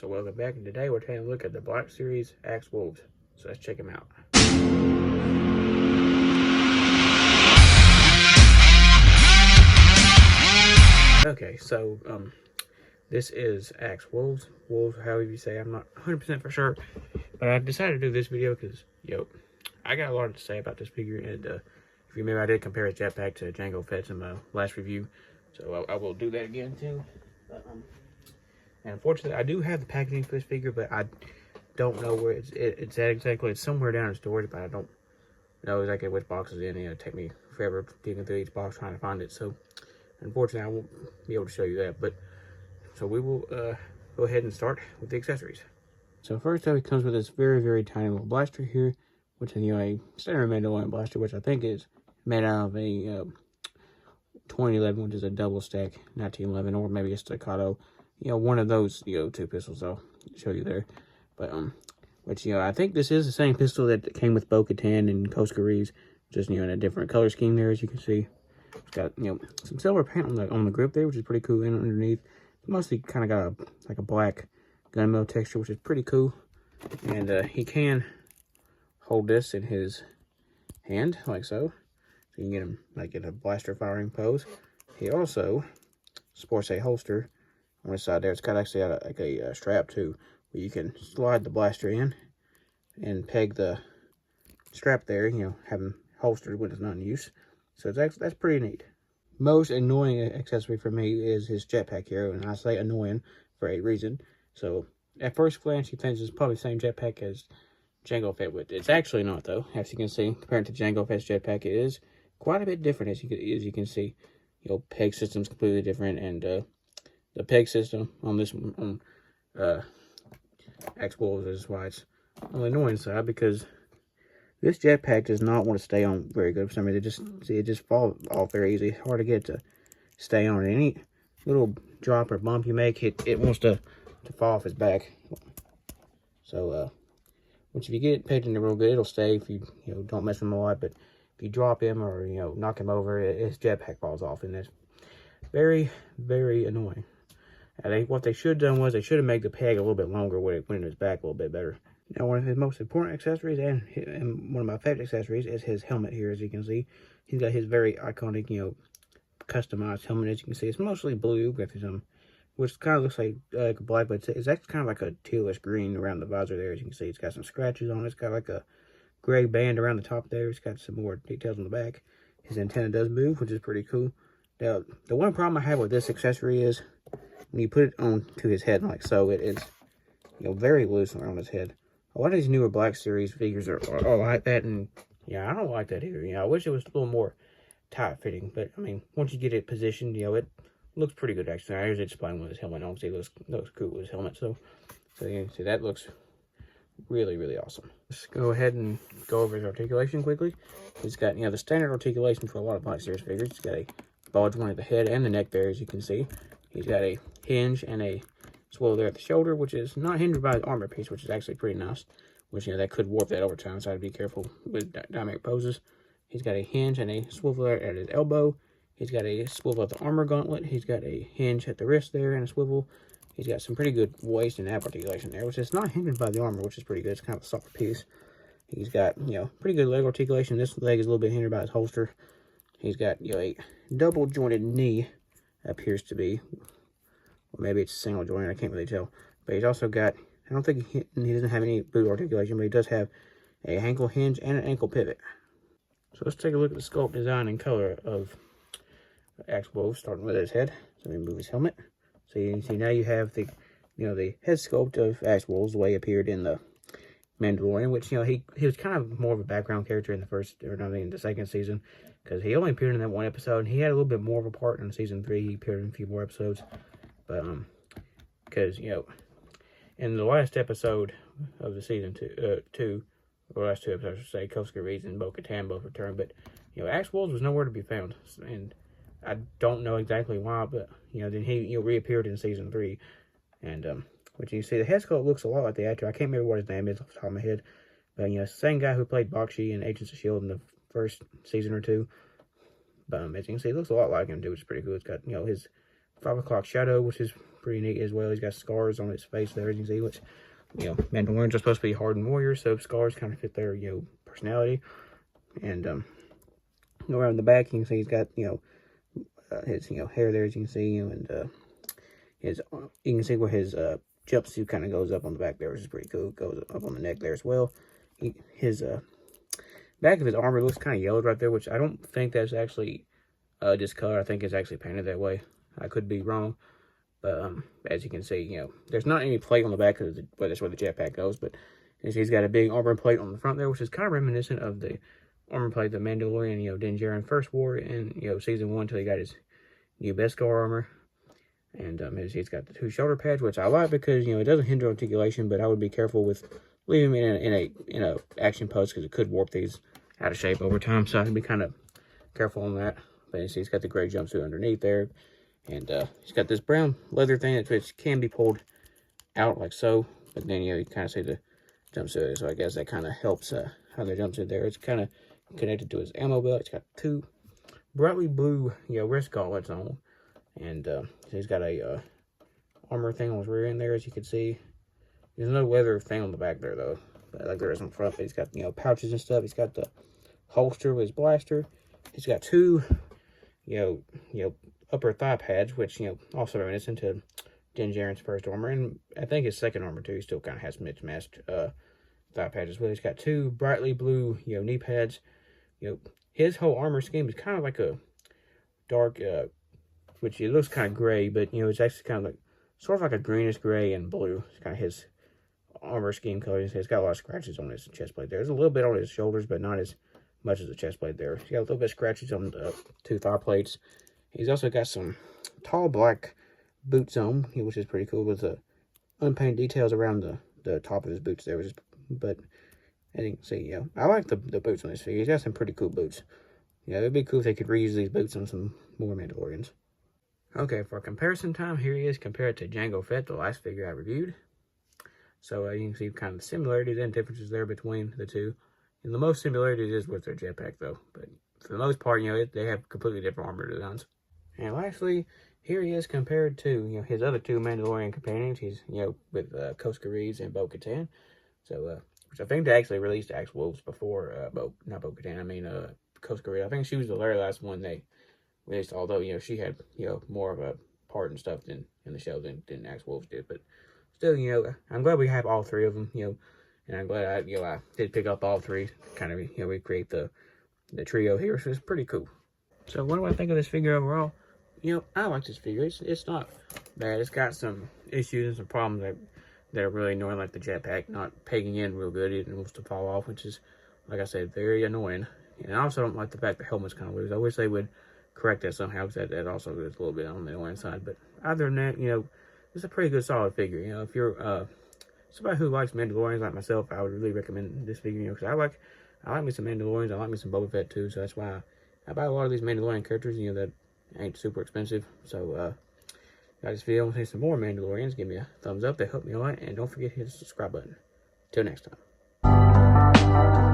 So welcome back, and today we're taking a look at the Black Series Axe Wolves. So let's check them out. Okay, so this is Axe Wolves, however you say. I'm not 100% for sure, but I decided to do this video because, I got a lot to say about this figure, and if you remember, I did compare his jetpack to Jango Fett's in my last review, so I will do that again too. But, and unfortunately, I do have the packaging for this figure, but I don't know where it's at exactly. It's somewhere down in storage, but I don't know exactly which box it's in. It'll take me forever digging through each box trying to find it. So, unfortunately, I won't be able to show you that. But so we will go ahead and start with the accessories. So first up, it comes with this very, very tiny little blaster here, which is a standard Mandalorian blaster, which I think is made out of a 2011, which is a double stack 1911, or maybe a staccato. One of those, two pistols I'll show you there. But, which, I think this is the same pistol that came with Bo-Katan and Koska Reeves, just, in a different color scheme there, as you can see. It's got, some silver paint on the grip there, which is pretty cool, and underneath. Mostly kind of got like a black gunmetal texture, which is pretty cool. And, he can hold this in his hand, like so. So you can get him, like, in a blaster firing pose. He also sports a holster on the side there. It's got actually like a strap too, where you can slide the blaster in and peg the strap there, have them holstered when it's not in use. So that's pretty neat. Most annoying accessory for me is his jetpack here, and I say annoying for a reason. So at first glance, you think it's probably the same jetpack as Jango Fett, but it's actually not, though. As you can see, compared to Jango Fett's jetpack, it is quite a bit different, as you can see. Peg system's completely different, and the peg system on this Axe Wolves is why it's on the annoying side, because this jetpack does not want to stay on very good for some reason. It just falls off very easy. Hard to get it to stay on. Any little drop or bump you make, it wants to fall off his back. So, which if you get it pegged in there real good, it'll stay if you don't mess with him a lot. But if you drop him or knock him over, his jetpack falls off, and that's very, very annoying. What they should have done was they should have made the peg a little bit longer when it went in his back a little bit better. Now, one of his most important accessories and one of my favorite accessories is his helmet here, as you can see. He's got his very iconic, customized helmet. As you can see, it's mostly blue, with some, which kind of looks like black, but it's actually kind of like a tealish green around the visor there. As you can see, it's got some scratches on it. It's got like a gray band around the top there. It's got some more details on the back. His antenna does move, which is pretty cool. Now, the one problem I have with this accessory is when you put it on to his head like so, it is, very loose around his head. A lot of these newer Black Series figures are like that, and I don't like that either. I wish it was a little more tight-fitting, but I mean, once you get it positioned, it looks pretty good actually. I usually just play with his helmet on, see it looks cool with his helmet. So you can see that looks really, really awesome. Let's go ahead and go over his articulation quickly. He's got the standard articulation for a lot of Black Series figures. He's got a ball joint at the head and the neck there, as you can see. He's got a hinge and a swivel there at the shoulder, which is not hindered by the armor piece, which is actually pretty nice. Which, that could warp that over time, so I have to be careful with dynamic poses. He's got a hinge and a swivel there at his elbow. He's got a swivel at the armor gauntlet. He's got a hinge at the wrist there and a swivel. He's got some pretty good waist and ab articulation there, which is not hindered by the armor, which is pretty good. It's kind of a soft piece. He's got, pretty good leg articulation. This leg is a little bit hindered by his holster. He's got, a double jointed knee, appears to be. Or maybe it's a single joint, I can't really tell. But he's also got, I don't think he doesn't have any boot articulation, but he does have a ankle hinge and an ankle pivot. So let's take a look at the sculpt, design, and color of Axe Wolves, starting with his head. So we move his helmet. So you can see now you have the, the head sculpt of Axe Wolves, the way it appeared in the Mandalorian, which, he was kind of more of a background character in the second season, because he only appeared in that one episode, and he had a little bit more of a part in season 3. He appeared in a few more episodes. But, because, in the last episode of the season two, or last two episodes, I should say, Koska Reeves and Bo-Katan both returned, but, Axe Wolves was nowhere to be found, and I don't know exactly why, but, then he, reappeared in season 3, and, which you see, the head sculpt looks a lot like the actor. I can't remember what his name is off the top of my head, but, it's the same guy who played Bakshi in Agents of S.H.I.E.L.D. in the first season or two, but, as you can see, it looks a lot like him, too, which is pretty cool. It's got, his 5 o'clock shadow, which is pretty neat as well. He's got scars on his face there, as you can see, which, you know, Mandalorians are supposed to be hardened warriors, so scars kind of fit their, you know, personality. And go around the back, you can see he's got, you know, his, you know, hair there, as you can see, you know, and his, you can see where his jumpsuit kind of goes up on the back there, which is pretty cool. It goes up on the neck there as well. His back of his armor looks kind of yellowed right there, which I don't think that's actually discolored. I think it's actually painted that way. I could be wrong, but as you can see, you know, there's not any plate on the back because that's where the jetpack goes. But he's got a big armor plate on the front there, which is kind of reminiscent of the armor plate the Mandalorian, you know, Din Djarin first wore in, you know, season 1 until he got his new Beskar armor. And he's got the 2 shoulder pads, which I like because, you know, it doesn't hinder articulation, but I would be careful with leaving him in a action pose because it could warp these out of shape over time. So I'd be kind of careful on that. But you see, he's got the gray jumpsuit underneath there, and he's got this brown leather thing which can be pulled out like so. But then, you know, you kind of see the jumpsuit, so I guess that kind of helps how the jumpsuit there. It's kind of connected to his ammo belt. It's got 2 brightly blue, you know, wrist gauntlets on, and he's got a armor thing on his rear end there, as you can see. There's no leather thing on the back there though, like there is on the front. But he's got, you know, pouches and stuff. He's got the holster with his blaster. He's got 2, you know, upper thigh pads, which, you know, also reminiscent to Din Djarin's first armor, and I think his second armor too. He still kind of has mismatched thigh pads as well. He's got 2 brightly blue, you know, knee pads. You know, his whole armor scheme is kind of like a dark, which it looks kind of gray, but, you know, it's actually kind of like sort of like a greenish gray and blue. It's kind of his armor scheme color. He's got a lot of scratches on his chest plate there. There's a little bit on his shoulders, but not as much as the chest plate there. He's got a little bit of scratches on the 2 thigh plates. He's also got some tall black boots on, which is pretty cool, with the unpainted details around the top of his boots there. But as you can see, you know, I like the boots on this figure. He's got some pretty cool boots. Yeah, it'd be cool if they could reuse these boots on some more Mandalorians. Okay, for comparison time, here he is compared to Jango Fett, the last figure I reviewed. So you can see kind of the similarities and differences there between the two. And the most similarities is with their jetpack, though. But for the most part, you know, they have completely different armor designs. And lastly, here he is compared to, you know, his other 2 Mandalorian companions. He's, you know, with Koska Reeves and Bo-Katan. So, which I think they actually released Axe Wolves before, not Bo-Katan, I mean, Koska Reeves. I think she was the very last one they released, although, you know, she had, you know, more of a part and stuff in the show than Axe Wolves did. But still, you know, I'm glad we have all 3 of them, you know, and I'm glad I did pick up all 3, kind of, you know, recreate the trio here, so it's pretty cool. So what do I think of this figure overall? You know, I like this figure. It's not bad. It's got some issues and some problems that are really annoying, like the jetpack not pegging in real good. It wants to fall off, which is, like I said, very annoying. And I also don't like the fact the helmet's kind of loose. I wish they would correct that somehow, because that also is a little bit on the annoying side. But other than that, you know, it's a pretty good solid figure. You know, if you're somebody who likes Mandalorians like myself, I would really recommend this figure, you know, because I like me some Mandalorians. I like me some Boba Fett too, so that's why I buy a lot of these Mandalorian characters, you know, that ain't super expensive. So, got this video, want to see some more Mandalorians, give me a thumbs up. They help me a lot, and don't forget to hit the subscribe button. Till next time.